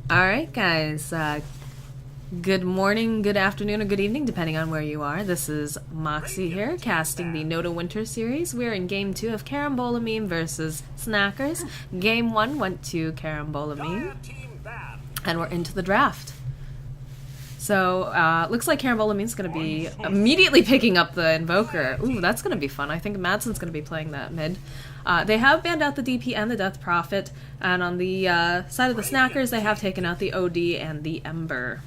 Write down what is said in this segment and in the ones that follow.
Alright guys, good morning, good afternoon, or good evening, depending on where you are. This is Moxie here, casting the NotA Winter Series. We're in Game 2 of Carambola Meme versus Snackers. Game 1 went to Carambola Meme, and we're into the draft. So, looks like Carambola Meme's going to be immediately picking up the Invoker. Ooh, that's going to be fun. I think Madsen's going to be playing that mid. They have banned out the DP and the Death Prophet, and on the side of the Snackers, they have taken out the OD and the Ember.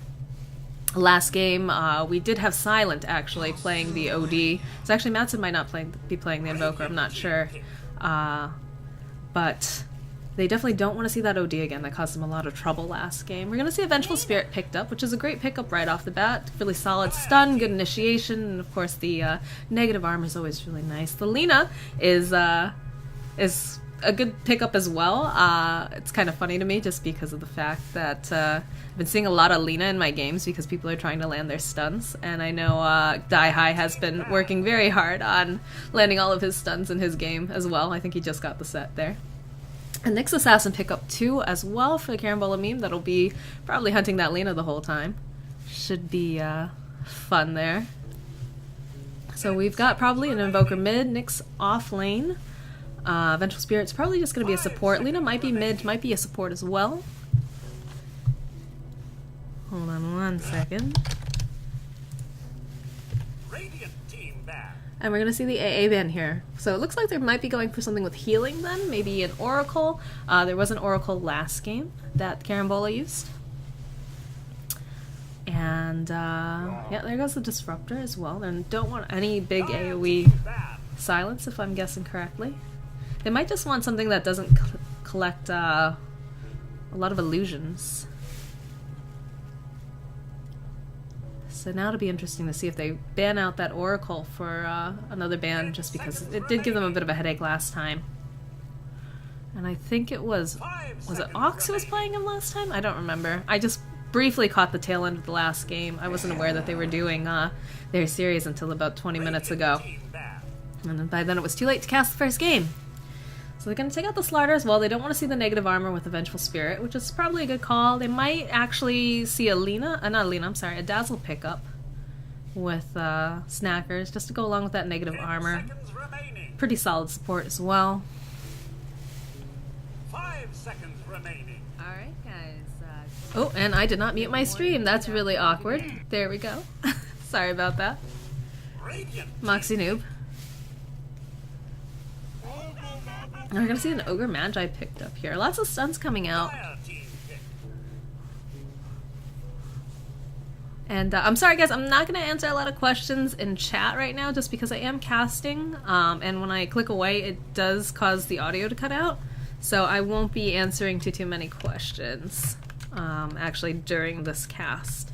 Last game, we did have Silent, actually, playing the OD. So actually, Madsen might not be playing the Invoker, I'm not sure. But they definitely don't want to see that OD again. That caused them a lot of trouble last game. We're going to see a Vengeful Spirit picked up, which is a great pickup right off the bat. Really solid stun, good initiation, and of course the negative armor is always really nice. The Lina is a good pickup as well. It's kind of funny to me just because of the fact that I've been seeing a lot of Lina in my games because people are trying to land their stuns, and I know Die High has been working very hard on landing all of his stuns in his game as well. I think he just got the set there. And Nyx Assassin pickup 2 as well for the Carambola Meme. That'll be probably hunting that Lina the whole time. Should be fun there. So we've got probably an Invoker mid, Nyx off lane. Vengeful Spirit's probably just going to be a support. Lina might be mid, might be a support as well. Hold on one second. And we're going to see the AA ban here. So it looks like they might be going for something with healing then. Maybe an Oracle. There was an Oracle last game that Carambola used. And yeah, there goes the Disruptor as well. And don't want any big AoE silence, if I'm guessing correctly. They might just want something that doesn't collect a lot of illusions. So now it'll be interesting to see if they ban out that Oracle for another ban, just because it did give them a bit of a headache last time. And I think it was it Ox who was playing him last time? I don't remember. I just briefly caught the tail end of the last game. I wasn't aware that they were doing their series until about 20 minutes ago. And by then it was too late to cast the first game. So they're going to take out the Slardar as well. They don't want to see the negative armor with the Vengeful Spirit, which is probably a good call. They might actually see a Lina, not a Lina, I'm sorry, a Dazzle pickup with Snackers, just to go along with that negative armor. Pretty solid support as well. 5 seconds remaining. Alright guys. Oh, and I did not mute my stream. That's really awkward. There we go. Sorry about that. Moxie noob. We're gonna see an Ogre Magi picked up here. Lots of stuns coming out. And I'm sorry guys, I'm not gonna answer a lot of questions in chat right now just because I am casting, and when I click away it does cause the audio to cut out. So I won't be answering too many questions actually during this cast.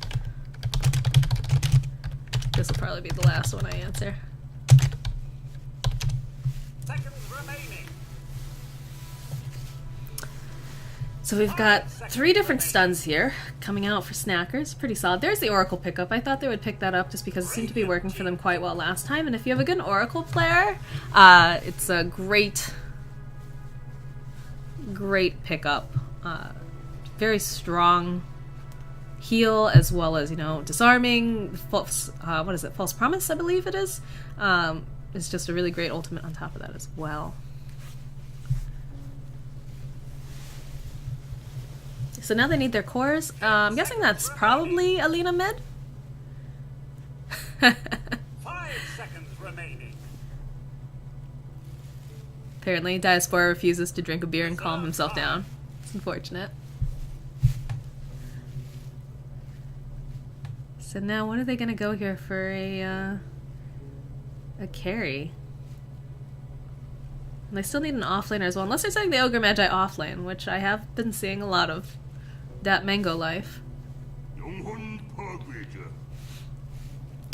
This will probably be the last one I answer. So we've got 3 different stuns here coming out for Snackers. Pretty solid. There's the Oracle pickup. I thought they would pick that up just because it seemed to be working for them quite well last time. And if you have a good Oracle player, it's a great pickup. Very strong heal as well as, you know, disarming. False, what is it? False Promise, I believe it is. It's just a really great ultimate on top of that as well. So now they need their cores. I'm guessing that's probably Alina mid. 5 seconds remaining. Apparently, Diaspora refuses to drink a beer and calm himself down. It's unfortunate. So now, what are they gonna go here for a carry? And they still need an offlaner as well, unless they're setting the Ogre Magi offlane, which I have been seeing a lot of. That Mango Life.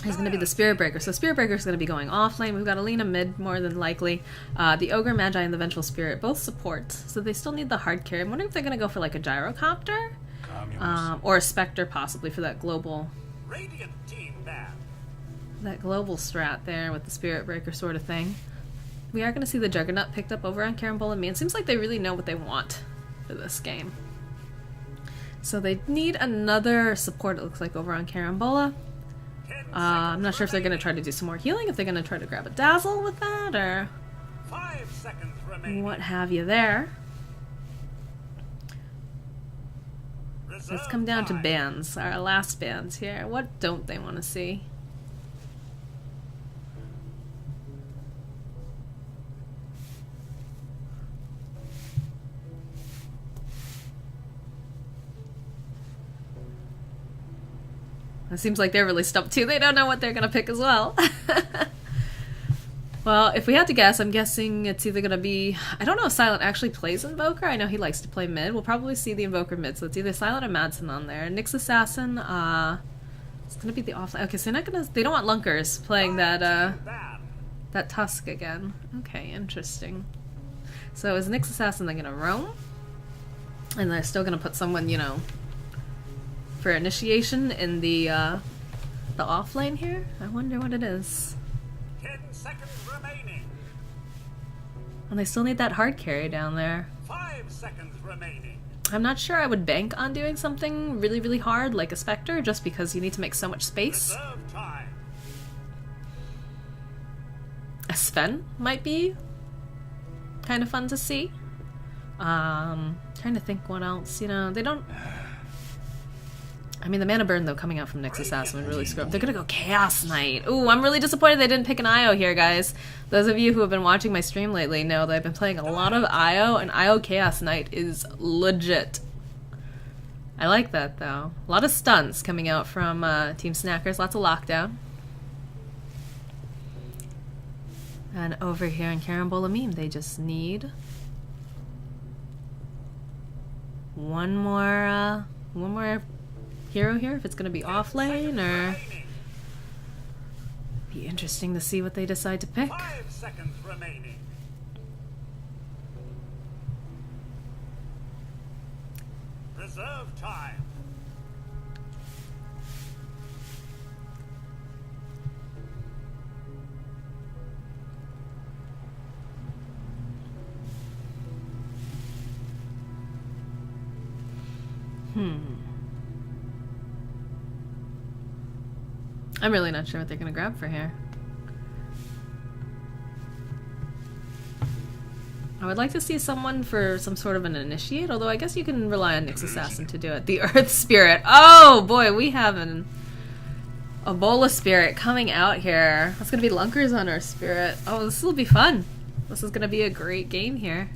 He's going to be the Spirit Breaker. So Spirit Breaker is going to be going off lane. We've got Alina mid, more than likely. The Ogre Magi and the Vengeful Spirit, both support. So they still need the hard carry. I'm wondering if they're going to go for like a Gyrocopter. Or a Spectre possibly for that global... that global strat there with the Spirit Breaker sort of thing. We are going to see the Juggernaut picked up over on Carambola Meme. It seems like they really know what they want for this game. So they need another support, it looks like, over on Carambola. 10 I'm not seconds sure if they're going to remaining. try to do some more healing, if they're going to try to grab a dazzle with that, or 5 seconds remaining. what have you there. So let's come down to Reserve time. bans, our last bans here. What don't they want to see? It seems like they're really stumped too. They don't know what they're going to pick as well. Well, if we had to guess, I'm guessing it's either going to be... I don't know if Silent actually plays Invoker. I know he likes to play mid. We'll probably see the Invoker mid, so it's either Silent or Madsen on there. Nyx Assassin, it's going to be the offline... Okay, so they're not going to... They don't want Lunkers playing that, Ban. that Tusk again. Okay, interesting. So is Nyx Assassin they're going to roam? And they're still going to put someone, you know, for initiation in the off lane here? I wonder what it is. 10 seconds remaining. And they still need that hard carry down there. 5 seconds remaining. I'm not sure I would bank on doing something really, really hard like a Spectre, just because you need to make so much space. Reserve time. A Sven might be kind of fun to see. Trying to think what else, you know, they don't... I mean, the mana burn, though, coming out from Nyx Assassin would really screw up. They're gonna go Chaos Knight. Ooh, I'm really disappointed they didn't pick an IO here, guys. Those of you who have been watching my stream lately know that I've been playing a lot of IO, and IO Chaos Knight is legit. I like that, though. A lot of stuns coming out from Team Snackers. Lots of lockdown. And over here in Carambola meme, they just need one more hero here, if it's going to be off lane, or Remaining. be interesting to see what they decide to pick. 5 seconds remaining. Reserve time. I'm really not sure what they're going to grab for here. I would like to see someone for some sort of an initiate, although I guess you can rely on Nyx Assassin to do it. The Earth Spirit. Oh boy, we have an Ebola Spirit coming out here. That's going to be Lunkers on our Spirit. Oh, this will be fun. This is going to be a great game here.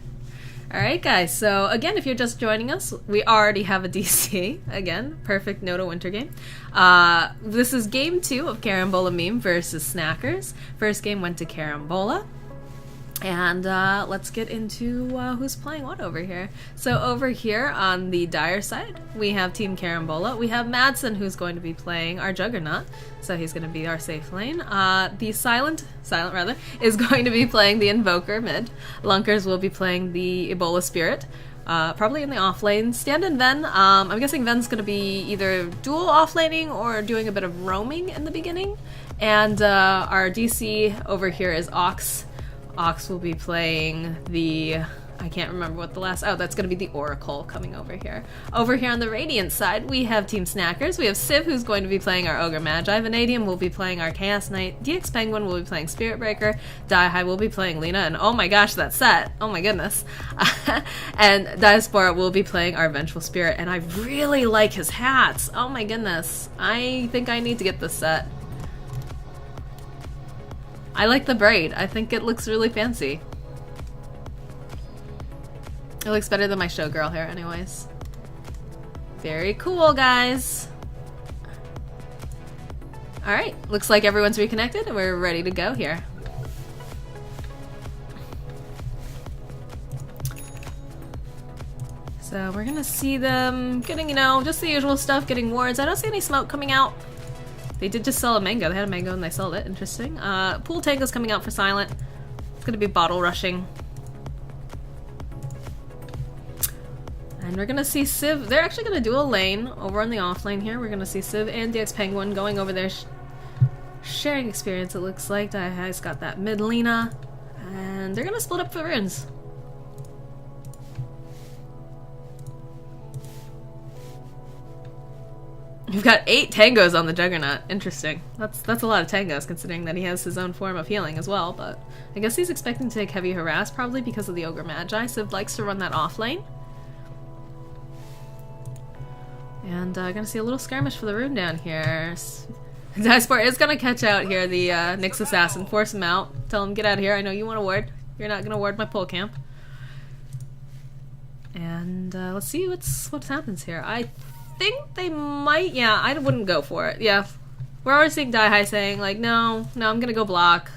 Alright guys, so again, if you're just joining us, we already have a DC. Again, perfect NotA winter game. This is game 2 of Carambola meme versus Snackers. First game went to Carambola. And let's get into who's playing what over here. So over here on the Dire side, we have Team Carambola. We have Madsen, who's going to be playing our Juggernaut. So he's going to be our safe lane. The Silent is going to be playing the Invoker mid. Lunkers will be playing the Ebola Spirit. Probably in the off lane. Stand in Ven. I'm guessing Ven's going to be either dual offlaning or doing a bit of roaming in the beginning. And our DC over here is Ox. Ox will be playing the... I can't remember what the last... Oh, that's going to be the Oracle coming over here. Over here on the Radiant side, we have Team Snackers. We have Civ, who's going to be playing our Ogre Magi. Vanadium will be playing our Chaos Knight. DX Penguin will be playing Spirit Breaker. Die will be playing Lena. And oh my gosh, that set. Oh my goodness. And Diaspora will be playing our Vengeful Spirit. And I really like his hats. Oh my goodness. I think I need to get this set. I like the braid. I think it looks really fancy. It looks better than my showgirl hair anyways. Very cool, guys. Alright, looks like everyone's reconnected and we're ready to go here. So we're gonna see them getting, you know, just the usual stuff, getting wards. I don't see any smoke coming out. They did just sell a mango. They had a mango and they sold it. Interesting. Pool Tango's coming out for Silent. It's gonna be bottle rushing. And we're gonna see Civ. They're actually gonna do a lane over on the off lane here. We're gonna see Civ and DX Penguin going over there, sharing experience. It looks like Dai's got that mid Lena, and they're gonna split up for runes. You've got 8 tangos on the Juggernaut. Interesting. That's a lot of tangos, considering that he has his own form of healing as well, but I guess he's expecting to take heavy harass, probably because of the Ogre Magi. Civ likes to run that off lane. And gonna see a little skirmish for the rune down here. Diceport is gonna catch out here the Nyx Assassin, force him out, tell him, get out of here, I know you want to ward. You're not gonna ward my pole camp. And let's see what happens here. I think they might, yeah, I wouldn't go for it. Yeah, we're already seeing DieHigh saying, like, no, I'm gonna go block.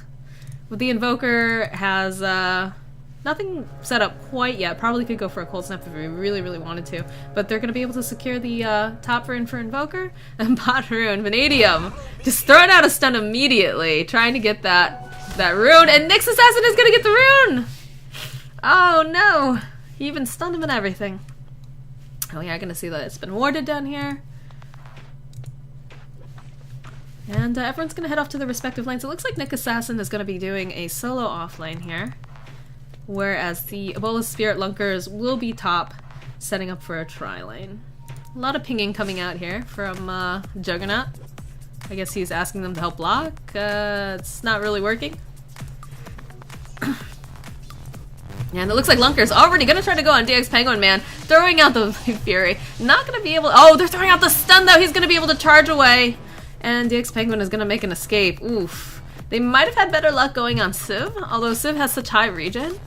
But the Invoker has nothing set up quite yet. Probably could go for a Cold Snap if we really, really wanted to. But they're gonna be able to secure the top rune for Invoker and bot rune. Vanadium just throwing out a stun immediately, trying to get that rune, and Nyx Assassin is gonna get the rune! Oh no! He even stunned him and everything. Oh yeah, gonna see that it's been warded down here. And everyone's gonna head off to their respective lanes. It looks like Nyx Assassin is gonna be doing a solo off lane here, whereas the Ebola Spirit Lunkers will be top, setting up for a tri-lane. A lot of pinging coming out here from Juggernaut. I guess he's asking them to help block. It's not really working. And it looks like Lunker's already gonna try to go on DX Penguin, man. Throwing out the Fury. Not gonna be able- oh, they're throwing out the stun though! He's gonna be able to charge away! And DX Penguin is gonna make an escape. Oof. They might have had better luck going on Civ, although Civ has such high regen.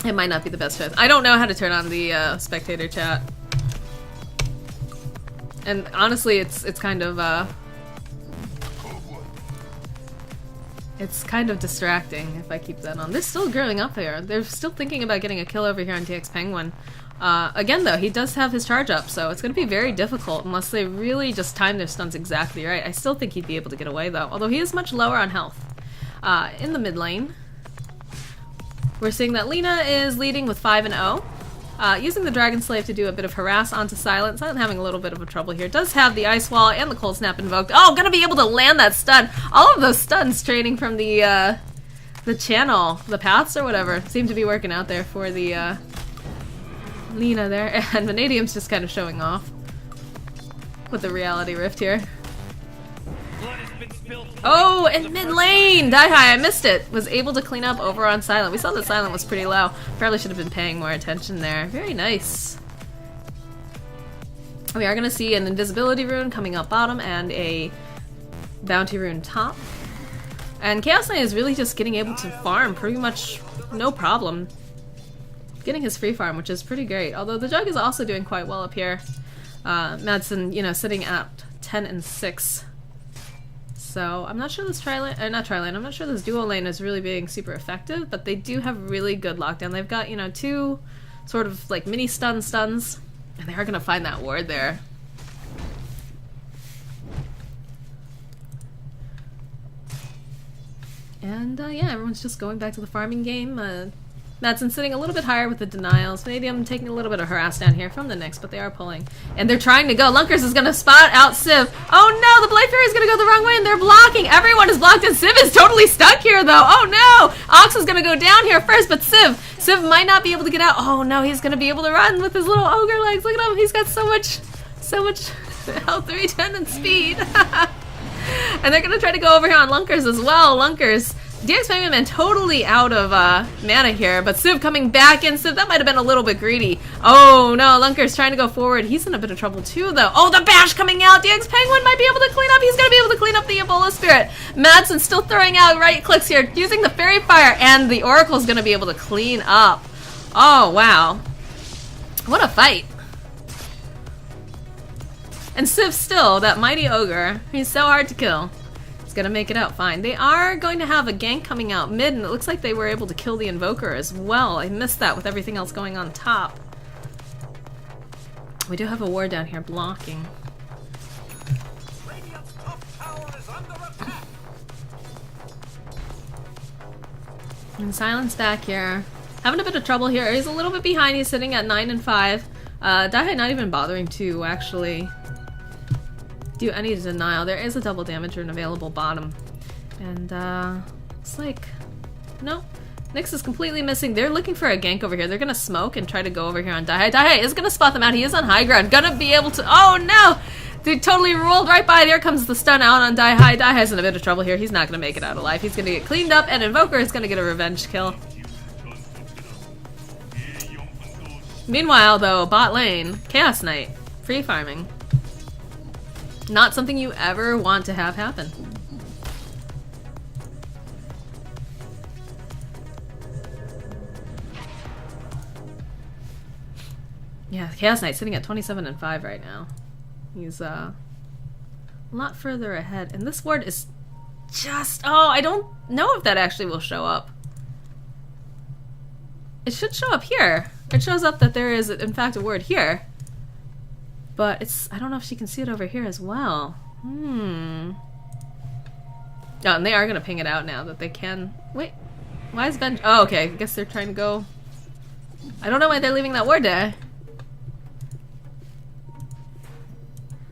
It might not be the best choice. I don't know how to turn on the spectator chat. And honestly, it's kind of it's kind of distracting if I keep that on. They're still growing up here. They're still thinking about getting a kill over here on DX Penguin. Again though, he does have his charge up, so it's going to be very difficult unless they really just time their stuns exactly right. I still think he'd be able to get away though, although he is much lower on health. In the mid lane, we're seeing that Lina is leading with 5-0. Using the Dragon Slave to do a bit of harass onto Silent. Silent having a little bit of a trouble here. Does have the Ice Wall and the Cold Snap invoked. Oh, gonna be able to land that stun. All of those stuns trading from the channel, the paths or whatever, seem to be working out there for the Lina there. And Vanadium's just kind of showing off with the Reality Rift here. Oh, and mid lane! DieHigh, I missed it! Was able to clean up over on Silent. We saw that Silent was pretty low. Probably should have been paying more attention there. Very nice. We are gonna see an invisibility rune coming up bottom and a bounty rune top. And Chaos Knight is really just getting able to farm pretty much no problem. Getting his free farm, which is pretty great. Although the Jug is also doing quite well up here. Madsen, you know, sitting at 10 and 6. So I'm not sure this I'm not sure this duo lane is really being super effective, but they do have really good lockdown. They've got, you know, 2 sort of like mini stuns, and they are gonna find that ward there. And yeah, everyone's just going back to the farming game. Madsen sitting a little bit higher with the denials. Vanadium taking a little bit of harass down here from the Nyx, but they are pulling. And they're trying to go. Lunkers is going to spot out Civ. Oh no, the Blade Fury is going to go the wrong way and they're blocking. Everyone is blocked and Civ is totally stuck here though. Oh no! Ox is going to go down here first, but Civ might not be able to get out. Oh no, he's going to be able to run with his little ogre legs. Look at him. He's got so much health regen and speed. And they're going to try to go over here on Lunkers as well. Lunkers. DX Penguin Man totally out of mana here, but Civ coming back in. Civ, that might have been a little bit greedy. Oh no, Lunker's trying to go forward. He's in a bit of trouble too though. Oh, the bash coming out. DX Penguin might be able to clean up. He's going to be able to clean up the Ebola Spirit. Madsen still throwing out right clicks here, using the Fairy Fire, and the Oracle's going to be able to clean up. Oh wow. What a fight. And Civ still, that mighty ogre, he's so hard to kill. Gonna make it out fine. They are going to have a gank coming out mid, and it looks like they were able to kill the Invoker as well. I missed that with everything else going on top. We do have a ward down here blocking. Radiant's top tower is under attack. And Silence back here. Having a bit of trouble here. He's a little bit behind. He's sitting at 9 and 5. DieHigh not even bothering to actually do any denial. There is a double damage rune available bottom. And looks like no. Nyx is completely missing. They're looking for a gank over here. They're gonna smoke and try to go over here on Daihai. Daihai is gonna spot them out. He is on high ground. Gonna be able to... Oh no! They totally rolled right by. There comes the stun out on Daihai. Daihai's in a bit of trouble here. He's not gonna make it out alive. He's gonna get cleaned up, and Invoker is gonna get a revenge kill. Meanwhile, though, bot lane, Chaos Knight, free farming. Not something you ever want to have happen. Yeah, Chaos Knight sitting at 27 and 5 right now. He's a lot further ahead. And this ward is just... Oh, I don't know if that actually will show up. It should show up here. It shows up that there is, in fact, a word here. But it's... I don't know if she can see it over here as well. Oh, and they are going to ping it out now that they can... Wait. Why is Ben... Oh, okay. I guess they're trying to go... I don't know why they're leaving that word there.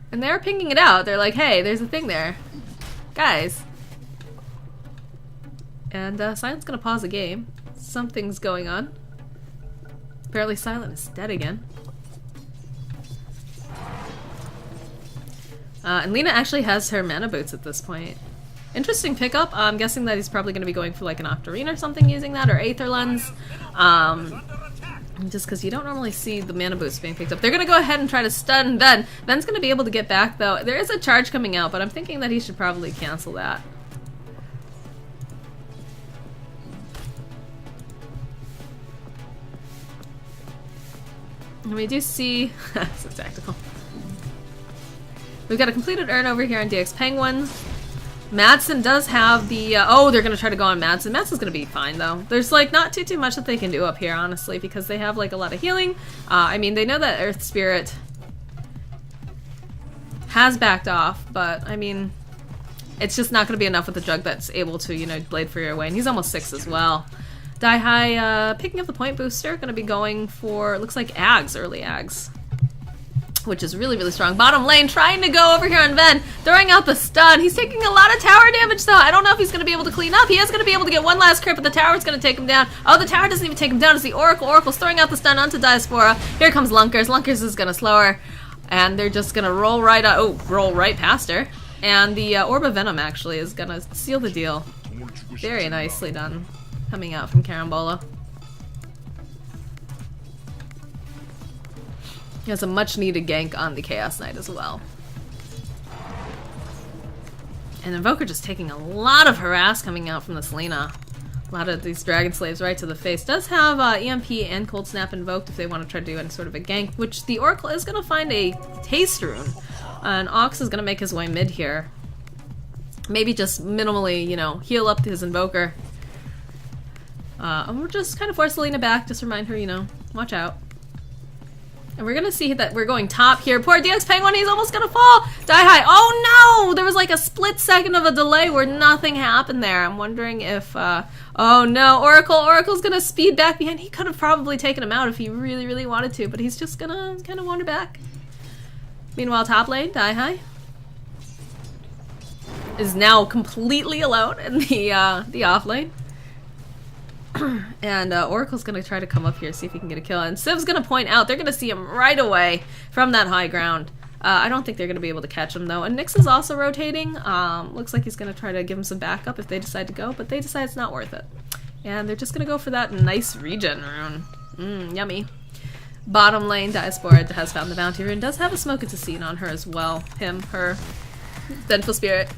And they're pinging it out. They're like, hey, there's a thing there. Guys. And Silent's gonna pause the game. Something's going on. Apparently Silent is dead again. And Lina actually has her mana boots at this point. Interesting pickup. I'm guessing that he's probably gonna be going for like an Octarine or something using that, or Aether Lens. Just because you don't normally see the mana boost being picked up. They're going to go ahead and try to stun Ben. Ben's going to be able to get back, though. There is a charge coming out, but I'm thinking that he should probably cancel that. And we do see... so tactical. We've got a completed urn over here on DX Penguin. Madsen does have the, oh, they're gonna try to go on Madsen. Madsen's gonna be fine, though. There's, like, not too much that they can do up here, honestly, because they have, like, a lot of healing. I mean, they know that Earth Spirit has backed off, but, I mean, it's just not gonna be enough with the Jug that's able to, you know, blade for your way, and he's almost 6 as well. Daihai, picking up the point booster, gonna be going for, looks like Ags, early Ags. Which is really, really strong. Bottom lane trying to go over here on Ven, throwing out the stun. He's taking a lot of tower damage, though. I don't know if he's going to be able to clean up. He is going to be able to get one last crit, but the tower's going to take him down. Oh, the tower doesn't even take him down. It's the Oracle. Oracle's throwing out the stun onto Diaspora. Here comes Lunkers. Lunkers is going to slow her. And they're just going to roll right roll right past her. And the Orb of Venom, actually, is going to seal the deal. Very nicely done. Coming out from Carambola. He has a much-needed gank on the Chaos Knight as well. And Invoker just taking a lot of harass coming out from this Lina. A lot of these Dragon Slaves right to the face. Does have EMP and Cold Snap invoked if they want to try to do any sort of a gank, which the Oracle is going to find a Haste Rune. And Ox is going to make his way mid here. Maybe just minimally, you know, heal up his Invoker. And we're just kind of force Lina back. Just remind her, you know, watch out. And we're gonna see that we're going top here. Poor DX Penguin, he's almost gonna fall! Daihai, oh no! There was like a split second of a delay where nothing happened there. I'm wondering if, oh no, Oracle's gonna speed back behind. He could have probably taken him out if he really, really wanted to, but he's just gonna kind of wander back. Meanwhile, top lane, Daihai is now completely alone in the off lane. And Oracle's gonna try to come up here, see if he can get a kill. And Civ's gonna point out, they're gonna see him right away from that high ground. I don't think they're gonna be able to catch him though. And Nyx is also rotating. Looks like he's gonna try to give him some backup if they decide to go, but they decide it's not worth it. And they're just gonna go for that nice regen rune. Yummy. Bottom lane, Diaspora has found the bounty rune. Does have a Smoke It's a Scene on her as well. Him, her, Vengeful Spirit.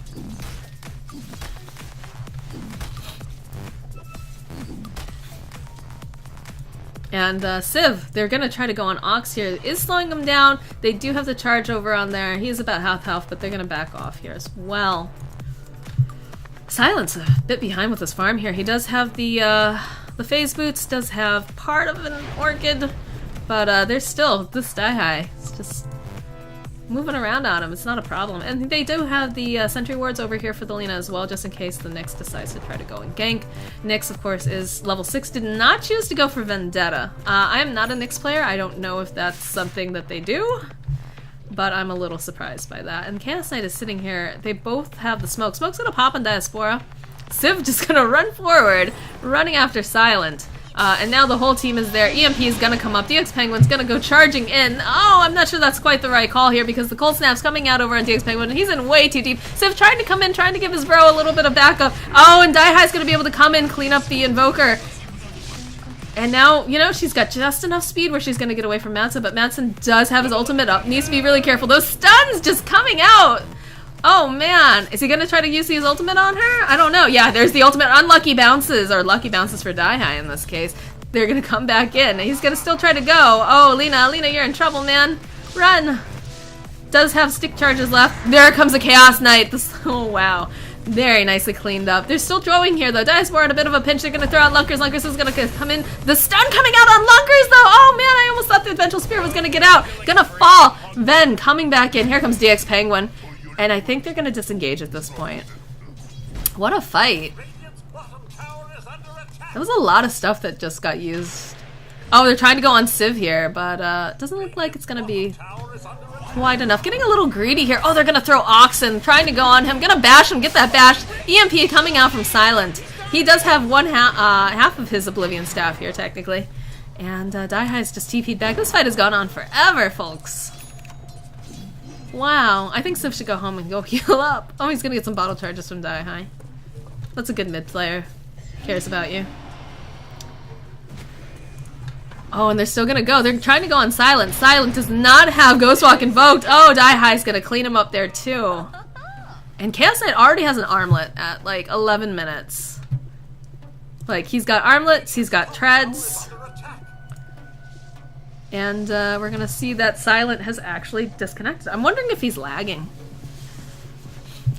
And Civ, they're going to try to go on Ox here. It is slowing them down. They do have the charge over on there. He is about half health, but they're going to back off here as well. Silent's a bit behind with his farm here. He does have the phase boots, does have part of an Orchid, but there's still this Daihai. It's just moving around on him. It's not a problem. And they do have the sentry wards over here for the Lina as well, just in case the Nyx decides to try to go and gank. Nyx, of course, is level 6. Did not choose to go for Vendetta. I am not a Nyx player. I don't know if that's something that they do, but I'm a little surprised by that. And Chaos Knight is sitting here. They both have the smoke. Smoke's gonna pop on Diaspora. Civ just gonna run forward, running after Silent. And now the whole team is there. EMP is gonna come up. DX Penguin's gonna go charging in. Oh, I'm not sure that's quite the right call here because the cold snap's coming out over on DX Penguin and he's in way too deep. Civ trying to come in, trying to give his bro a little bit of backup. Oh, and Daihai's gonna be able to come in, clean up the Invoker. And now, you know, she's got just enough speed where she's gonna get away from Madsen, but Madsen does have his ultimate up. Needs to be really careful. Those stuns just coming out! Oh man, is he gonna try to use his ultimate on her? I don't know. Yeah, there's the ultimate unlucky bounces, or lucky bounces for Daihai in this case. They're gonna come back in. He's gonna still try to go. Oh, Lena, you're in trouble, man. Run! Does have stick charges left. There comes a Chaos Knight. Oh wow. Very nicely cleaned up. They're still throwing here though. Diaspora in a bit of a pinch. They're gonna throw out Lunkers. Lunkers is gonna come in. The stun coming out on Lunkers though! Oh man, I almost thought the Vengeful Spirit was gonna get out. Gonna fall. Ven coming back in. Here comes DX Penguin. And I think they're gonna disengage at this point. What a fight. That was a lot of stuff that just got used. Oh, they're trying to go on Civ here, but it doesn't look like it's gonna be wide enough. Getting a little greedy here. Oh, they're gonna throw Oxen, trying to go on him. Gonna bash him, get that bash. EMP coming out from Silent. He does have half of his Oblivion staff here, technically. And Daihai's just TP'd back. This fight has gone on forever, folks. Wow, I think Civ should go home and go heal up. Oh, he's gonna get some bottle charges from Daihai. That's a good mid player. Cares about you. Oh, and they're still gonna go. They're trying to go on Silent. Silent does not have Ghostwalk invoked. Oh, Daihai's gonna clean him up there too. And Chaos Knight already has an armlet at like 11 minutes. Like, he's got armlets, he's got treads. And we're gonna see that Silent has actually disconnected. I'm wondering if he's lagging.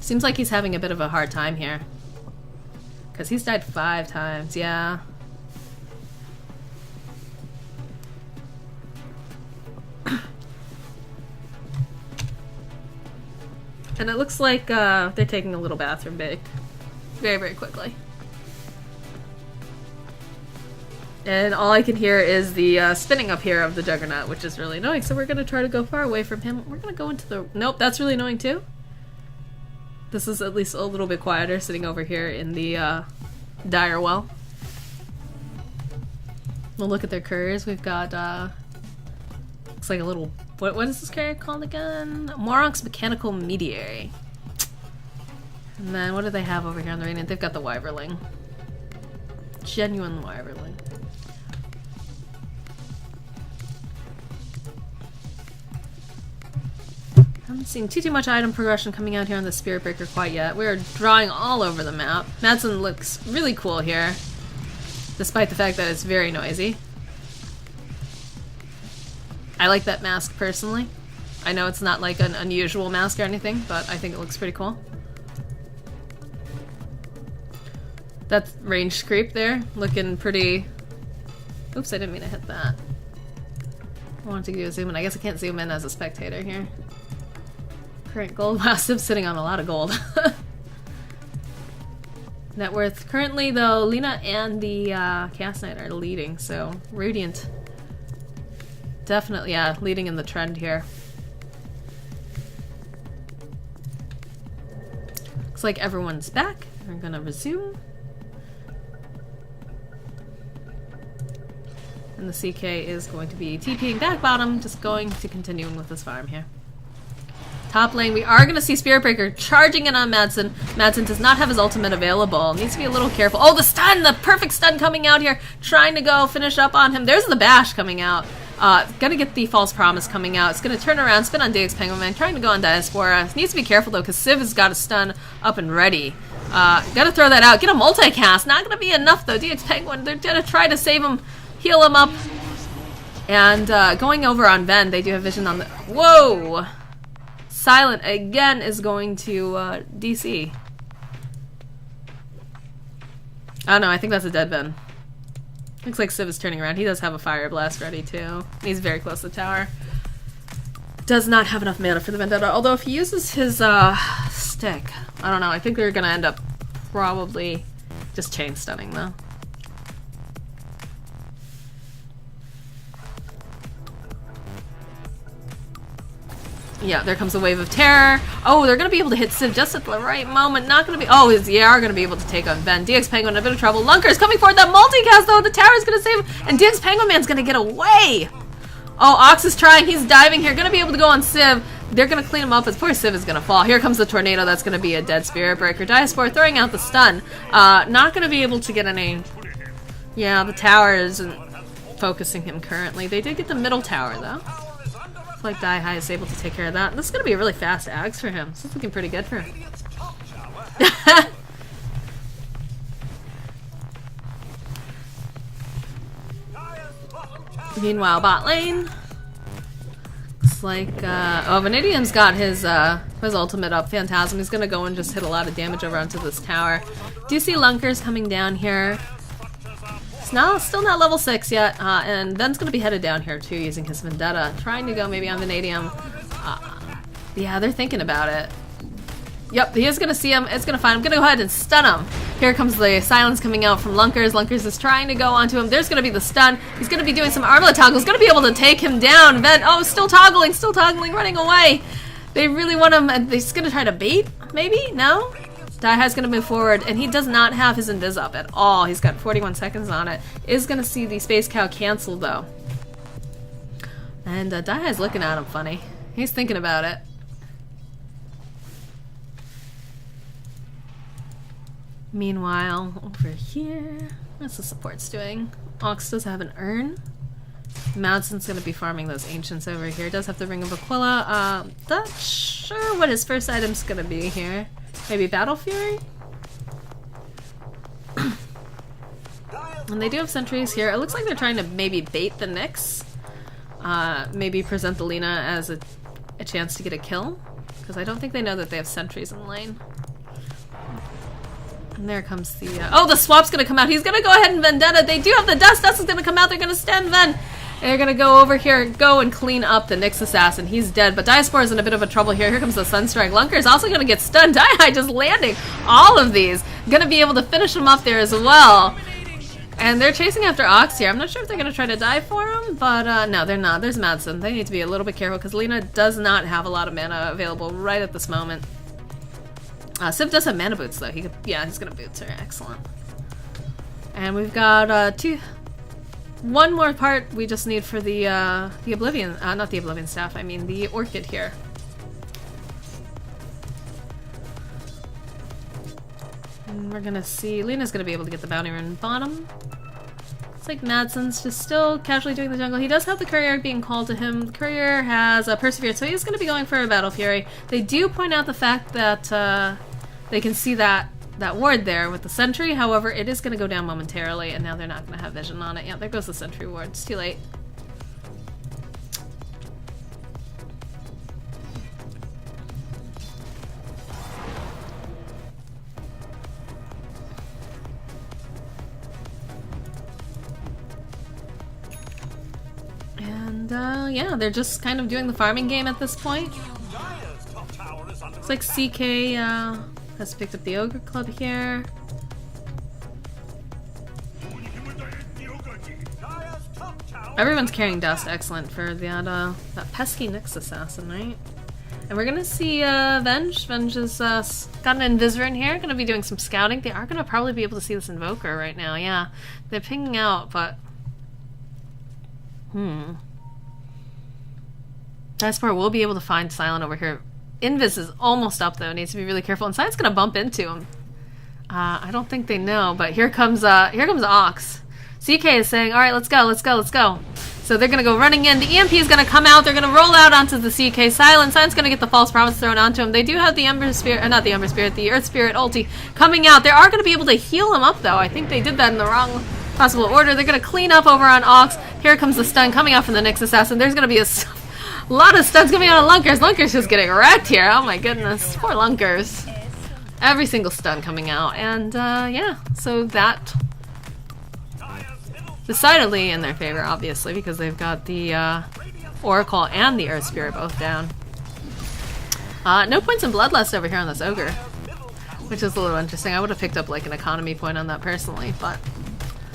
Seems like he's having a bit of a hard time here. Because he's died 5 times, yeah. And it looks like they're taking a little bathroom break. Very, very quickly. And all I can hear is the spinning up here of the Juggernaut, which is really annoying. So we're going to try to go far away from him. We're going to go into the... Nope, that's really annoying too. This is at least a little bit quieter, sitting over here in the dire well. We'll look at their couriers. We've got... looks like a little... What is this character called again? Moronk's Mechanical Mediary. And then what do they have over here on the Radiant? They've got the Wyverling. Genuine Wyverling. I haven't seen too much item progression coming out here on the Spirit Breaker quite yet. We're drawing all over the map. Madsen looks really cool here, despite the fact that it's very noisy. I like that mask personally. I know it's not like an unusual mask or anything, but I think it looks pretty cool. That ranged creep there, looking pretty... Oops, I didn't mean to hit that. I wanted to give you a zoom in. I guess I can't zoom in as a spectator here. Current gold. Wow, Civ's sitting on a lot of gold. Net worth. Currently, though, Lena and the Chaos Knight are leading, so Radiant. Definitely, yeah, leading in the trend here. Looks like everyone's back. We're gonna resume. And the CK is going to be TPing back bottom, just going to continue with this farm here. Top lane, we are going to see Spirit Breaker charging in on Madsen. Madsen does not have his ultimate available. Needs to be a little careful. Oh, the stun! The perfect stun coming out here. Trying to go finish up on him. There's the bash coming out. Gonna get the False Promise coming out. It's gonna turn around, spin on DX Penguin Man. Trying to go on Diaspora. Needs to be careful though, because Civ has got a stun up and ready. Gotta throw that out. Get a multicast. Not gonna be enough though. DX Penguin, they're gonna try to save him. Heal him up. And going over on Ven, they do have vision on the... Whoa! Silent again is going to DC. Oh no, I think that's a dead Ven. Looks like Civ is turning around. He does have a Fire Blast ready too. He's very close to the tower. Does not have enough mana for the Vendetta, although if he uses his stick, I don't know, I think they're gonna end up probably just chain stunning though. Yeah, there comes a wave of terror. Oh, they're going to be able to hit Civ just at the right moment. Not going to be... Oh, they are going to be able to take on Ven. DX Penguin in a bit of trouble. Lunker's coming forward. That multicast, though. The tower's going to save him. And DX Penguin Man's going to get away. Oh, Ox is trying. He's diving here. Going to be able to go on Civ. They're going to clean him up as poor Civ is going to fall. Here comes the tornado. That's going to be a dead Spirit Breaker. Diaspora throwing out the stun. Not going to be able to get any... Yeah, the tower isn't focusing him currently. They did get the middle tower, though. Like Dai is able to take care of that. This is going to be a really fast ags for him. This is looking pretty good for him. Meanwhile, bot lane. Looks like, Vanidium's got his ultimate up. Phantasm. He's going to go and just hit a lot of damage over onto this tower. Do you see Lunkers coming down here? Still not level 6 yet, and Ven's going to be headed down here too, using his Vendetta. Trying to go maybe on Vanadium. Yeah, they're thinking about it. Yep, he is going to see him. It's going to find him. Going to go ahead and stun him. Here comes the silence coming out from Lunkers. Lunkers is trying to go onto him. There's going to be the stun. He's going to be doing some armlet toggles. Going to be able to take him down. Ven, oh, still toggling, running away. They really want him. They're just going to try to bait, maybe? No? Daihi's going to move forward, and he does not have his Invis up at all. He's got 41 seconds on it. Is going to see the Space Cow cancel, though. And Daihi's looking at him funny. He's thinking about it. Meanwhile, over here, what's the supports doing? Ox does have an urn. Madsen's going to be farming those ancients over here. Does have the Ring of Aquila. Not sure what his first item's going to be here. Maybe Battle Fury? And they do have sentries here. It looks like they're trying to maybe bait the Nyx. Maybe present the Lina as a chance to get a kill. Because I don't think they know that they have sentries in lane. And there comes the... oh, the swap's going to come out. He's going to go ahead and Vendetta. They do have the Dust. Dust is going to come out. They're going to stand Ven. They're going to go over here, go and clean up the Nyx Assassin. He's dead, but Diaspora is in a bit of a trouble here. Here comes the Sunstrike. Lunker is also going to get stunned. Dai just landing all of these. Going to be able to finish him up there as well. And they're chasing after Ox here. I'm not sure if they're going to try to die for him, but no, they're not. There's Madsen. They need to be a little bit careful because Lina does not have a lot of mana available right at this moment. Civ does have mana boots, though. Yeah, he's going to boots her. Excellent. And we've got one more part we just need for the Oblivion, not the Oblivion staff, I mean the Orchid here. And we're gonna see, Lena's gonna be able to get the bounty rune bottom. It's like Madsen's just still casually doing the jungle. He does have the Courier being called to him. The Courier has Perseverance, so he's gonna be going for a Battle Fury. They do point out the fact that they can see that ward there with the sentry. However, it is going to go down momentarily, and now they're not going to have vision on it. Yeah, there goes the sentry ward. It's too late. And yeah, they're just kind of doing the farming game at this point. Looks like CK has picked up the Ogre Club here. Everyone's carrying Dust. Excellent for that pesky Nyx Assassin, right? And we're gonna see Venge. Venge has got an Invisor in here. Gonna be doing some scouting. They are gonna probably be able to see this Invoker right now. Yeah, they're pinging out, but Diaspora will be able to find Silent over here. Invis is almost up though. Needs to be really careful. And Silent's gonna bump into him. I don't think they know, but here comes Ox. CK is saying, "All right, let's go, let's go, let's go." So they're gonna go running in. The EMP is gonna come out. They're gonna roll out onto the CK. Silent's gonna get the False Promise thrown onto him. They do have the Ember Spirit, not the Ember Spirit, the Earth Spirit ulti coming out. They are gonna be able to heal him up though. I think they did that in the wrong possible order. They're gonna clean up over on Ox. Here comes the stun coming out from the Nyx Assassin. There's gonna be a lot of stuns coming out of Lunkers. Lunkers just getting wrecked here. Oh my goodness. Poor Lunkers. Every single stun coming out. And yeah, so that decidedly in their favor, obviously, because they've got the Oracle and the Earth Spirit both down. No points in Bloodlust over here on this Ogre, which is a little interesting. I would have picked up like an economy point on that personally, but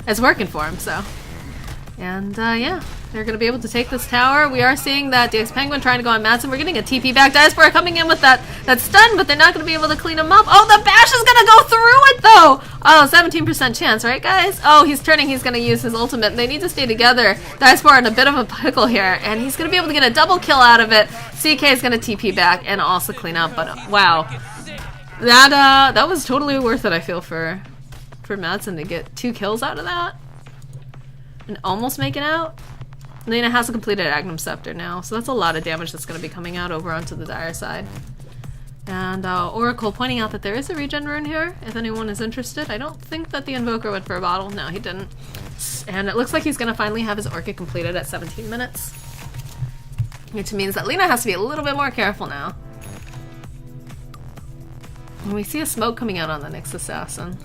it's working for him, so. And yeah, they're going to be able to take this tower. We are seeing that DX Penguin trying to go on Madsen. We're getting a TP back. Diaspora coming in with that stun, but they're not going to be able to clean him up. Oh, the bash is going to go through it though. Oh, 17% chance, right guys? Oh, he's turning. He's going to use his ultimate. They need to stay together. Diaspora in a bit of a pickle here, and he's going to be able to get a double kill out of it. CK is going to TP back and also clean up, but wow. That was totally worth it, I feel, for Madsen to get 2 kills out of that. And almost make it out. Lena has a completed Agnum Scepter now, so that's a lot of damage that's going to be coming out over onto the Dire side. And Oracle pointing out that there is a regen rune here, if anyone is interested. I don't think that the Invoker went for a bottle. No, he didn't. And it looks like he's going to finally have his Orchid completed at 17 minutes. Which means that Lena has to be a little bit more careful now. And we see a smoke coming out on the next assassin.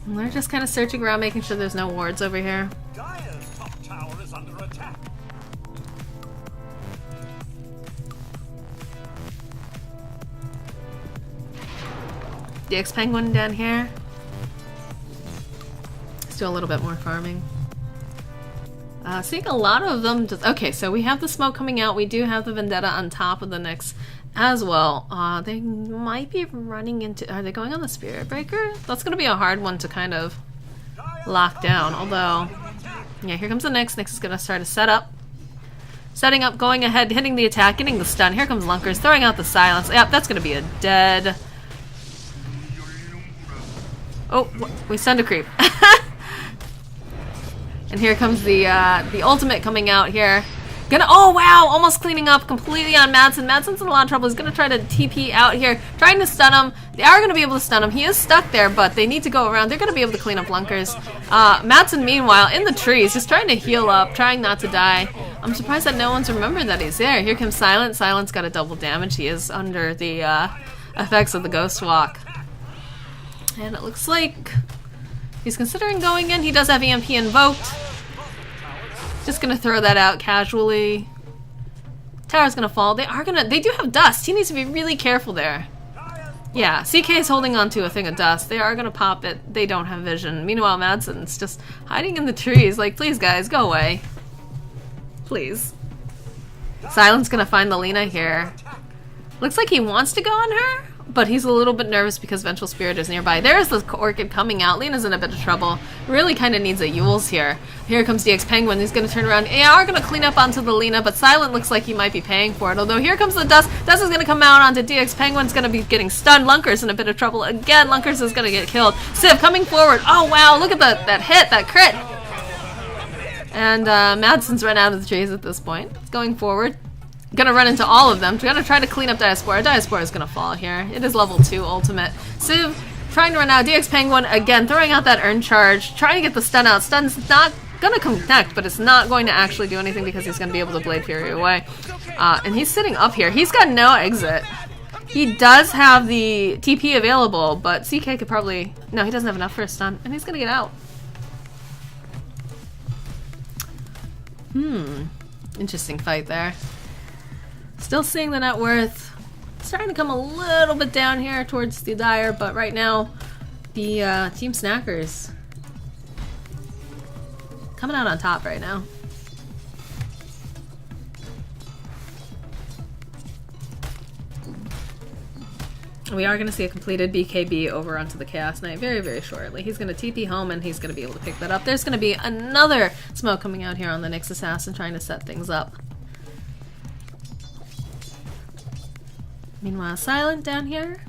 And they're just kind of searching around, making sure there's no wards over here. Dire's top tower is under attack. DX Penguin down here. Let's do a little bit more farming. Seeing a lot of them just... Okay, so we have the smoke coming out. We do have the Vendetta on top of the Nyx as well. They might be running into... Are they going on the Spirit Breaker? That's going to be a hard one to kind of lock down. Although... Yeah, here comes the Nyx. Nyx is going to start a setup. Setting up, going ahead, hitting the attack, getting the stun. Here comes Lunkers, throwing out the silence. Yep, that's going to be a dead... Oh, we stunned a creep. And here comes the ultimate coming out here. Oh wow, almost cleaning up completely on Madsen. Madsen's in a lot of trouble. He's gonna try to TP out here, trying to stun him. They are gonna be able to stun him. He is stuck there, but they need to go around. They're gonna be able to clean up Lunkers. Madsen, meanwhile, in the trees, just trying to heal up, trying not to die. I'm surprised that no one's remembered that he's there. Here comes Silent. Silent's got a double damage. He is under the effects of the Ghost Walk. And it looks like he's considering going in. He does have EMP invoked. Just gonna throw that out casually. Tower's gonna fall. They do have dust. He needs to be really careful there. Yeah, CK is holding on to a thing of dust. They are gonna pop it. They don't have vision. Meanwhile, Madsen's just hiding in the trees. Like, please guys, go away. Please. Silent's gonna find the Lena here. Looks like he wants to go on her, but he's a little bit nervous because Vengeful Spirit is nearby. There's the Orchid coming out. Lena's in a bit of trouble. Really kind of needs a Yules here. Here comes DX Penguin. He's going to turn around. They are going to clean up onto the Lena, but Silent looks like he might be paying for it. Although here comes the Dust. Dust is going to come out onto DX Penguin's going to be getting stunned. Lunker's in a bit of trouble. Again, Lunkers is going to get killed. Civ coming forward. Oh, wow. Look at that hit, that crit. And Madsen's run out of the trees at this point. It's going forward. Gonna run into all of them. Gonna try to clean up Diaspora. Diaspora is gonna fall here. It is level 2 ultimate. Civ trying to run out. DX Penguin again throwing out that Urn Charge. Trying to get the stun out. Stun's not gonna connect, but it's not going to actually do anything because he's gonna be able to Blade Fury away. And he's sitting up here. He's got no exit. He does have the TP available, but CK could probably... No, he doesn't have enough for a stun. And he's gonna get out. Interesting fight there. Still seeing the net worth. Starting to come a little bit down here towards the Dire, but right now the Team Snackers coming out on top right now. We are going to see a completed BKB over onto the Chaos Knight very, very shortly. He's going to TP home and he's going to be able to pick that up. There's going to be another smoke coming out here on the Nyx Assassin trying to set things up. Meanwhile, Silent down here.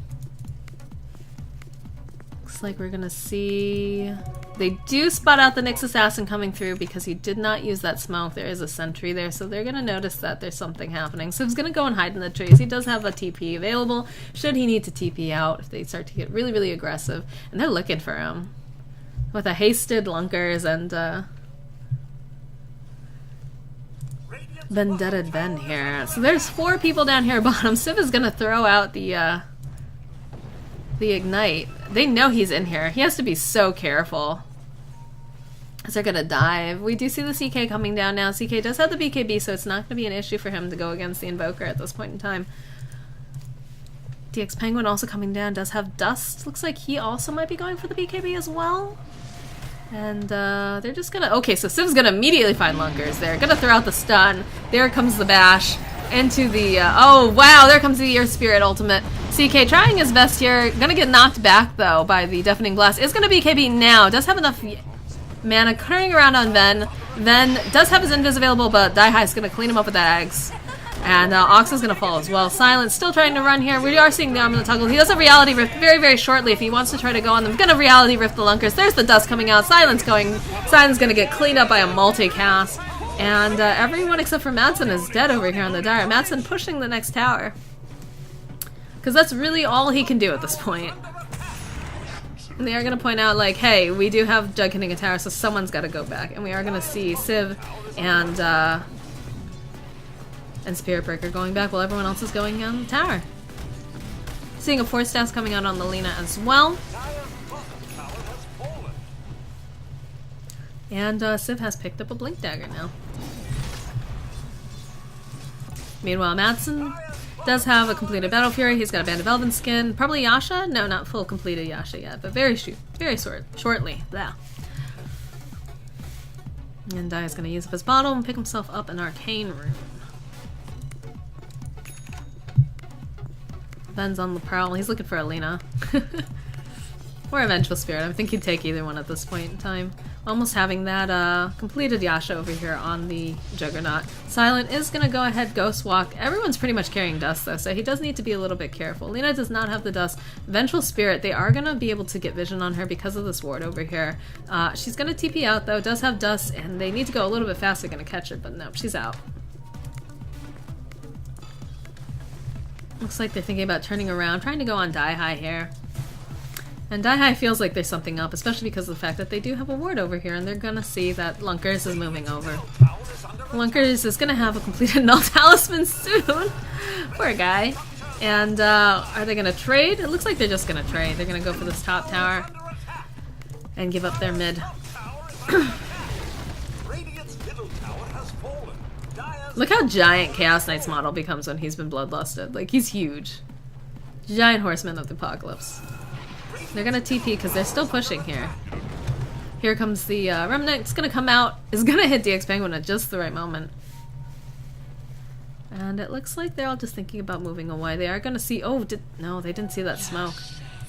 Looks like we're gonna see... They do spot out the Nyx Assassin coming through because he did not use that smoke. There is a sentry there, so they're gonna notice that there's something happening. So he's gonna go and hide in the trees. He does have a TP available, should he need to TP out if they start to get really, really aggressive. And they're looking for him. With a hasted Lunkers and Vendetta Ben here. So there's 4 people down here bottom. Civ is gonna throw out the Ignite. They know he's in here. He has to be so careful. As they're gonna dive. We do see the CK coming down now. CK does have the BKB, so it's not gonna be an issue for him to go against the Invoker at this point in time. DX Penguin also coming down, does have Dust. Looks like he also might be going for the BKB as well. And they're just gonna... Okay, so Civ's gonna immediately find Lunkers. They're gonna throw out the stun. There comes the bash into the... oh, wow, there comes the Earth Spirit ultimate. CK trying his best here. Gonna get knocked back, though, by the Deafening Blast. Is gonna be KB now. Does have enough mana carrying around on Ven. Ven does have his invis available, but Daihai is gonna clean him up with that Eggs. And Ox is gonna fall as well. Silence still trying to run here. We are seeing the arm of the toggle. He does have Reality Rift very, very shortly if he wants to try to go on them. Gonna Reality Rift the Lunkers. There's the dust coming out. Silence gonna get cleaned up by a multicast. And everyone except for Madsen is dead over here on the Dire. Madsen pushing the next tower. Because that's really all he can do at this point. And they are going to point out, like, hey, we do have Jug hitting a tower, so someone's got to go back. And we are going to see Civ and Spirit Breaker going back while everyone else is going on the tower. Seeing a Force Staff coming out on the Lina as well. And Civ has picked up a Blink Dagger now. Meanwhile, Madsen does have a completed Battle Fury. He's got a Band of Elven Skin. Probably Yasha? No, not full completed Yasha yet, but very shortly. Blah. And Dai is going to use up his bottle and pick himself up an Arcane Rune. Ben's on the prowl. He's looking for Alina. Or a Vengeful Spirit. I think he'd take either one at this point in time. Almost having that completed Yasha over here on the Juggernaut. Silent is going to go ahead Ghost Walk. Everyone's pretty much carrying Dust though, so he does need to be a little bit careful. Lina does not have the Dust. Vengeful Spirit, they are going to be able to get vision on her because of this ward over here. She's going to TP out though, does have Dust, and they need to go a little bit faster, going to catch her, but nope, she's out. Looks like they're thinking about turning around, trying to go on Daihai here. And Daihai feels like there's something up, especially because of the fact that they do have a ward over here, and they're gonna see that Lunkers is moving over. Lunkers is gonna have a completed Null Talisman soon! Poor guy. And are they gonna trade? It looks like they're just gonna trade. They're gonna go for this top tower and give up their mid. Look how giant Chaos Knight's model becomes when he's been bloodlusted. Like, he's huge. Giant Horseman of the Apocalypse. They're gonna TP because they're still pushing here. Here comes the Remnant. It's gonna come out. It's gonna hit DX Penguin at just the right moment. And it looks like they're all just thinking about moving away. They are gonna see... Oh, no, they didn't see that smoke.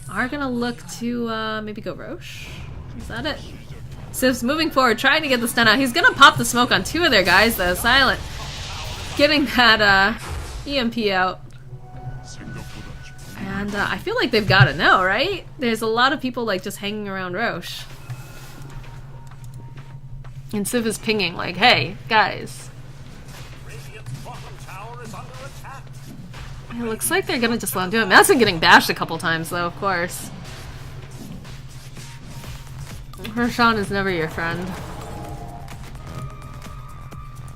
Are gonna look to maybe go Roche? Is that it? Civ's moving forward, trying to get the stun out. He's gonna pop the smoke on two of their guys though. Silent getting that EMP out. And I feel like they've got to know, right? There's a lot of people like just hanging around Roche. And Civ is pinging like, hey, guys. It looks like they're gonna just let him do it. Madsen getting bashed a couple times though, of course. Roshan is never your friend.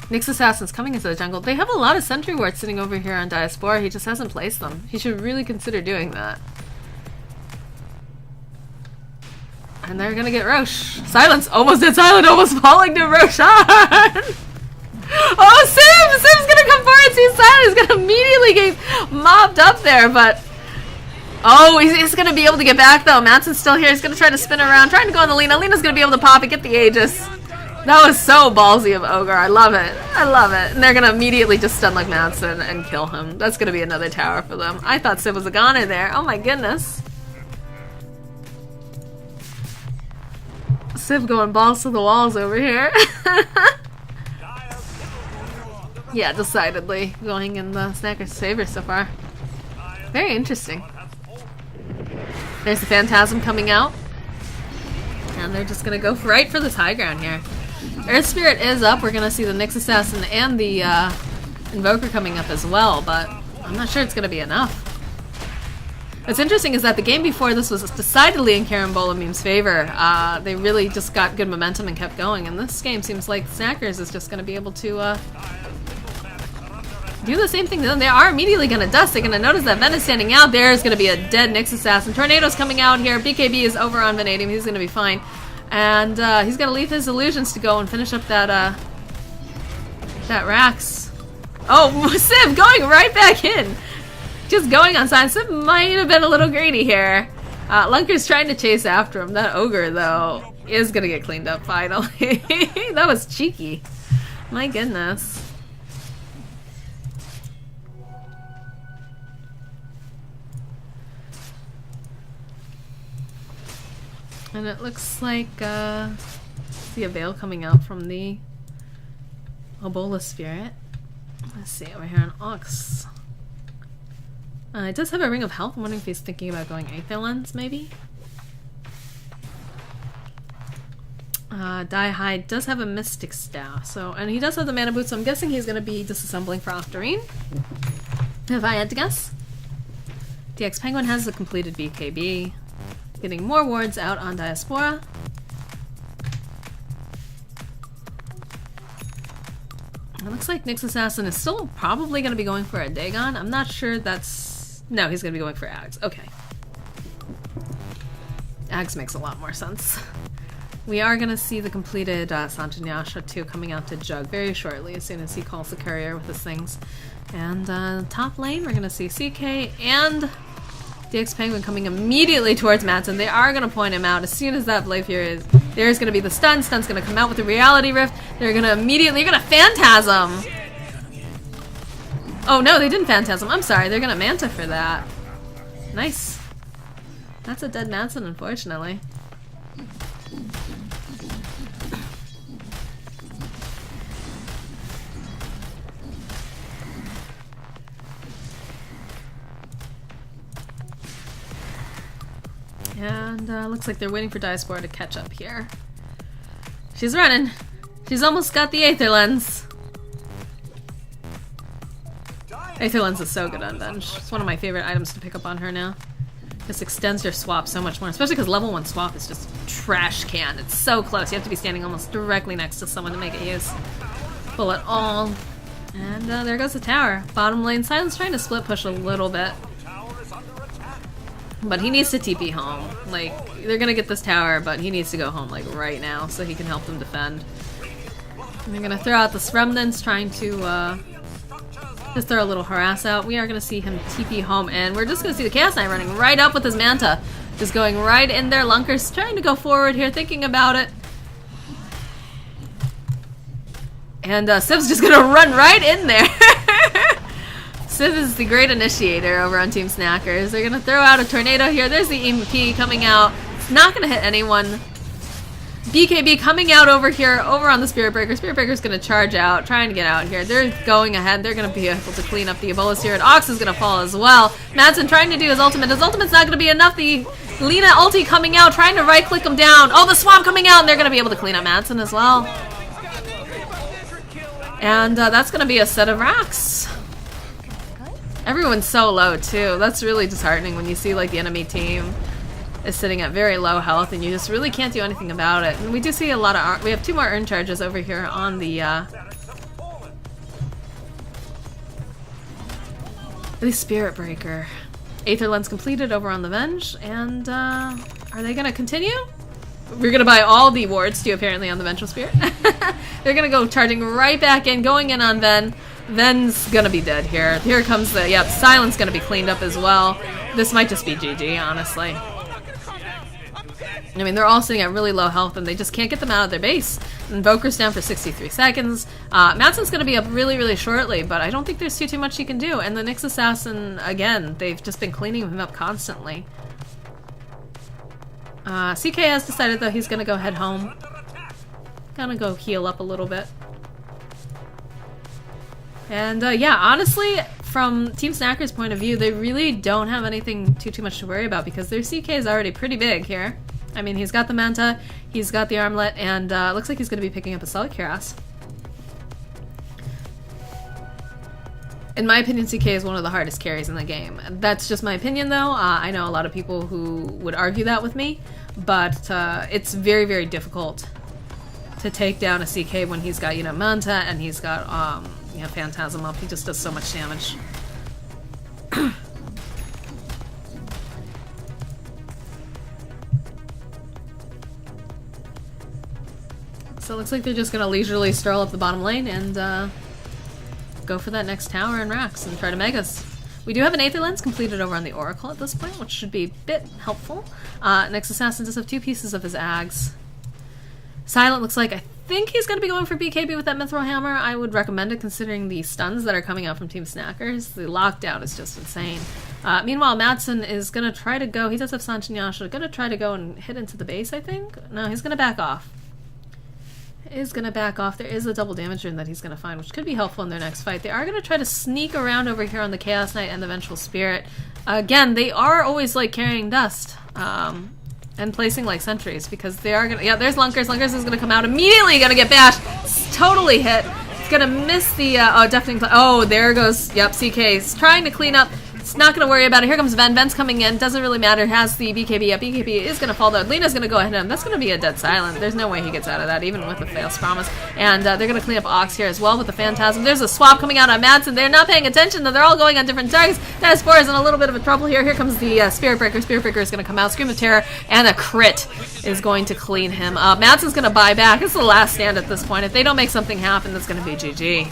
Nyx Assassin's coming into the jungle. They have a lot of sentry wards sitting over here on Diaspora. He just hasn't placed them. He should really consider doing that. And they're gonna get Roche. Silence! Almost dead Silent! Almost falling to Roshan! Oh, Sim! Sim's gonna come forward! See, Silent is gonna immediately get mobbed up there, but... Oh, he's gonna be able to get back though. Madsen's still here. He's gonna try to spin around, trying to go on the Lina. Lina's gonna be able to pop and get the Aegis. That was so ballsy of Ogre. I love it. I love it. And they're gonna immediately just stun like Madsen and kill him. That's gonna be another tower for them. I thought Civ was a goner there. Oh my goodness. Civ going balls to the walls over here. Yeah, decidedly going in the Snacker's favor so far. Very interesting. There's the Phantasm coming out. And they're just gonna go right for this high ground here. Earth Spirit is up. We're gonna see the Nyx Assassin and the Invoker coming up as well, but I'm not sure it's gonna be enough. What's interesting is that the game before this was decidedly in Carambola Meme's favor. They really just got good momentum and kept going, and this game seems like Snackers is just gonna be able to do the same thing. They are immediately gonna dust. They're gonna notice that Ven is standing out. There's gonna be a dead Nyx Assassin. Tornado's coming out here. BKB is over on Vanadium. He's gonna be fine. And he's gonna leave his illusions to go and finish up that Rax. Oh, Civ going right back in. Just going on sign. Civ might have been a little greedy here. Lunker's trying to chase after him. That ogre, though, is gonna get cleaned up finally. That was cheeky. My goodness. And it looks like, see a veil coming out from the Ebola spirit. Let's see, over here on Ox. It does have a ring of health. I'm wondering if he's thinking about going Aether Lens, maybe? Diehide does have a Mystic Staff, so, and he does have the Mana Boot, so I'm guessing he's going to be disassembling for Octarine. If I had to guess. DX Penguin has a completed BKB. Getting more wards out on Diaspora. It looks like Nyx Assassin is still probably going to be going for a Dagon. I'm not sure that's... No, he's going to be going for Ags. Okay. Ags makes a lot more sense. We are going to see the completed Sanjanyasha 2 coming out to Jug very shortly, as soon as he calls the courier with his things. And top lane, we're going to see CK and DX Penguin coming immediately towards Madsen. They are going to point him out as soon as that Blade Fury is... There's going to be the stun. Stun's going to come out with the Reality Rift. They're going to immediately... You're going to Phantasm! Oh no, they didn't Phantasm. I'm sorry, they're going to Manta for that. Nice. That's a dead Madsen, unfortunately. And looks like they're waiting for Diaspora to catch up here. She's running. She's almost got the Aether Lens. Aether Lens is so good on bench. It's one of my favorite items to pick up on her now. This extends your swap so much more, especially because level 1 swap is just trash can. It's so close. You have to be standing almost directly next to someone to make it use. Bullet all. And there goes the tower. Bottom lane, Silence trying to split push a little bit. But he needs to TP home. Like, they're gonna get this tower, but he needs to go home, like, right now, so he can help them defend. And they're gonna throw out the remnants, trying to, just throw a little harass out. We are gonna see him TP home, and we're just gonna see the Chaos Knight running right up with his Manta. Just going right in there. Lunker's trying to go forward here, thinking about it. And, Siv's just gonna run right in there. Civ is the great initiator over on Team Snackers. They're gonna throw out a tornado here. There's the EMP coming out. It's not gonna hit anyone. BKB coming out over here, over on the Spirit Breaker. Spirit Breaker's gonna charge out, trying to get out here. They're going ahead. They're gonna be able to clean up the Ebola Spirit. Ox is gonna fall as well. Madsen trying to do his ultimate. His ultimate's not gonna be enough. The Lina ulti coming out, trying to right click him down. Oh, the swamp coming out, and they're gonna be able to clean up Madsen as well. And that's gonna be a set of racks. Everyone's so low too. That's really disheartening when you see like the enemy team is sitting at very low health and you just really can't do anything about it. And we do see a lot of we have 2 more earn charges over here on the Spirit Breaker. Aether Lens completed over on the Venge, and are they gonna continue? We're gonna buy all the wards too, apparently, on the Vengeful Spirit. They're gonna go charging right back in, going in on Ven. Ven's gonna be dead here. Here comes the, yep, Silence gonna be cleaned up as well. This might just be GG, honestly. I mean, they're all sitting at really low health and they just can't get them out of their base. Invoker's down for 63 seconds. Madsen's gonna be up really, really shortly, but I don't think there's too much he can do. And the Nyx Assassin, again, they've just been cleaning him up constantly. CK has decided, though, he's gonna go head home. Gonna go heal up a little bit. And yeah, honestly, from Team Snacker's point of view, they really don't have anything too much to worry about because their CK is already pretty big here. I mean, he's got the Manta, he's got the Armlet, and looks like he's going to be picking up a Solid Cuirass. In my opinion, CK is one of the hardest carries in the game. That's just my opinion, though. I know a lot of people who would argue that with me, but it's very, very difficult to take down a CK when he's got, you know, Manta and he's got, you know, Phantasm up. He just does so much damage. So it looks like they're just gonna leisurely stroll up the bottom lane and go for that next tower and racks and try to Megas. We do have an Aether Lens completed over on the Oracle at this point, which should be a bit helpful. Next Assassin does have 2 pieces of his Ags. Silent looks like I think he's going to be going for BKB with that Mithril Hammer. I would recommend it considering the stuns that are coming out from Team Snackers. The lockdown is just insane. Meanwhile, Madsen is going to try to go. He does have Sanchinyasha. Going to try to go and hit into the base, I think. No, he's going to back off. Is going to back off. There is a double damage rune that he's going to find, which could be helpful in their next fight. They are going to try to sneak around over here on the Chaos Knight and the Vengeful Spirit. Again, they are always like carrying dust and placing like sentries because they are going to... Yeah, there's Lunkers. Lunkers is going to come out immediately. Going to get bashed. It's totally hit. It's going to miss the... deafening... Oh, there goes... Yep, CK's trying to clean up. It's not going to worry about it. Here comes Ven. Ven's coming in. Doesn't really matter. Has the BKB. Yeah, BKB is going to fall down. Lena's going to go ahead of him. That's going to be a dead silent. There's no way he gets out of that, even with the Fail's Promise. And they're going to clean up Ox here as well with the Phantasm. There's a swap coming out on Madsen. They're not paying attention, though. They're all going on different targets. That is in a little bit of a trouble here. Here comes the Spirit Breaker. Spirit Breaker is going to come out. Scream of Terror and a crit is going to clean him up. Madsen's going to buy back. It's the last stand at this point. If they don't make something happen, that's going to be GG.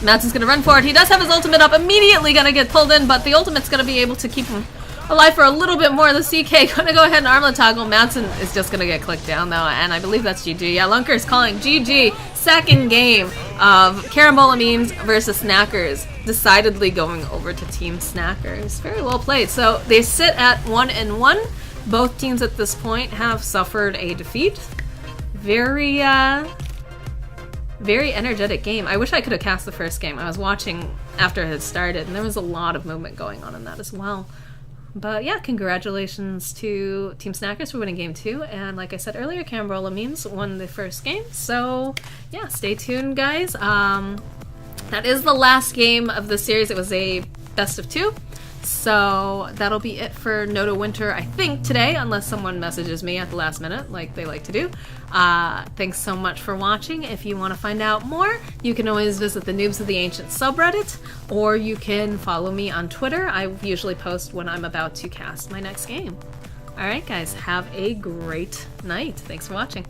Madsen's gonna run for it. He does have his ultimate up, immediately gonna get pulled in, but the ultimate's gonna be able to keep him alive for a little bit more. The CK gonna go ahead and armlet toggle. Madsen is just gonna get clicked down though, and I believe that's GG. Yeah, Lunker is calling GG. Second game of Carambola memes versus Snackers. Decidedly going over to Team Snackers. Very well played. So they sit at 1-1. Both teams at this point have suffered a defeat. Very energetic game. I wish I could have cast the first game. I was watching after it had started, and there was a lot of movement going on in that as well. But yeah, congratulations to Team Snackers for winning game 2. And like I said earlier, Carambola memes won the first game. So yeah, stay tuned, guys. That is the last game of the series. It was a best of 2. So that'll be it for NotA Winter, I think, today, unless someone messages me at the last minute, like they like to do. Thanks so much for watching. If you want to find out more, you can always visit the Noobs of the Ancient subreddit, or you can follow me on Twitter. I usually post when I'm about to cast my next game. Alright guys, have a great night. Thanks for watching.